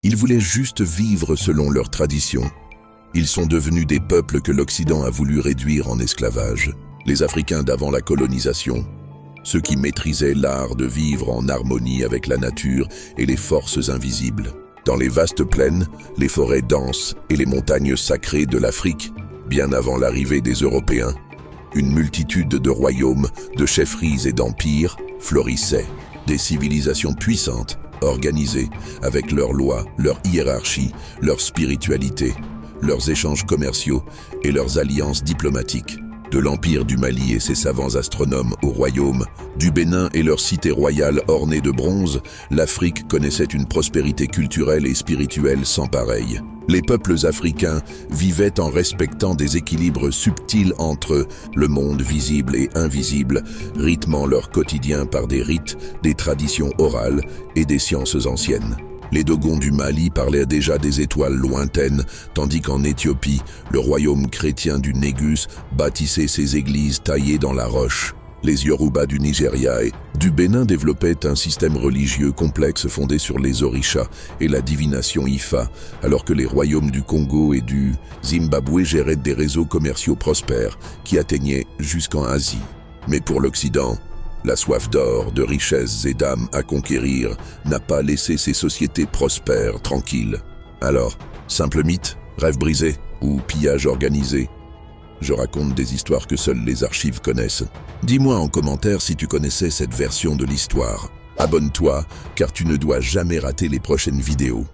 Ils voulaient juste vivre selon leurs traditions. Ils sont devenus des peuples que l'Occident a voulu réduire en esclavage. Les Africains d'avant la colonisation, ceux qui maîtrisaient l'art de vivre en harmonie avec la nature et les forces invisibles. Dans les vastes plaines, les forêts denses et les montagnes sacrées de l'Afrique, bien avant l'arrivée des Européens, une multitude de royaumes, de chefferies et d'empires florissaient. Des civilisations puissantes, organisées, avec leurs lois, leur hiérarchie, leur spiritualité, leurs échanges commerciaux et leurs alliances diplomatiques. De l'Empire du Mali et ses savants astronomes au royaume du Bénin et leurs cités royales ornées de bronze, l'Afrique connaissait une prospérité culturelle et spirituelle sans pareille. Les peuples africains vivaient en respectant des équilibres subtils entre le monde visible et invisible, rythmant leur quotidien par des rites, des traditions orales et des sciences anciennes. Les Dogons du Mali parlaient déjà des étoiles lointaines, tandis qu'en Éthiopie, le royaume chrétien du Négus bâtissait ses églises taillées dans la roche. Les Yoruba du Nigeria et du Bénin développaient un système religieux complexe fondé sur les orishas et la divination Ifa, alors que les royaumes du Congo et du Zimbabwe géraient des réseaux commerciaux prospères qui atteignaient jusqu'en Asie. Mais pour l'Occident, la soif d'or, de richesses et d'âmes à conquérir n'a pas laissé ces sociétés prospères tranquilles. Alors, simple mythe, rêve brisé ou pillage organisé? Je raconte des histoires que seules les archives connaissent. Dis-moi en commentaire si tu connaissais cette version de l'histoire. Abonne-toi, car tu ne dois jamais rater les prochaines vidéos.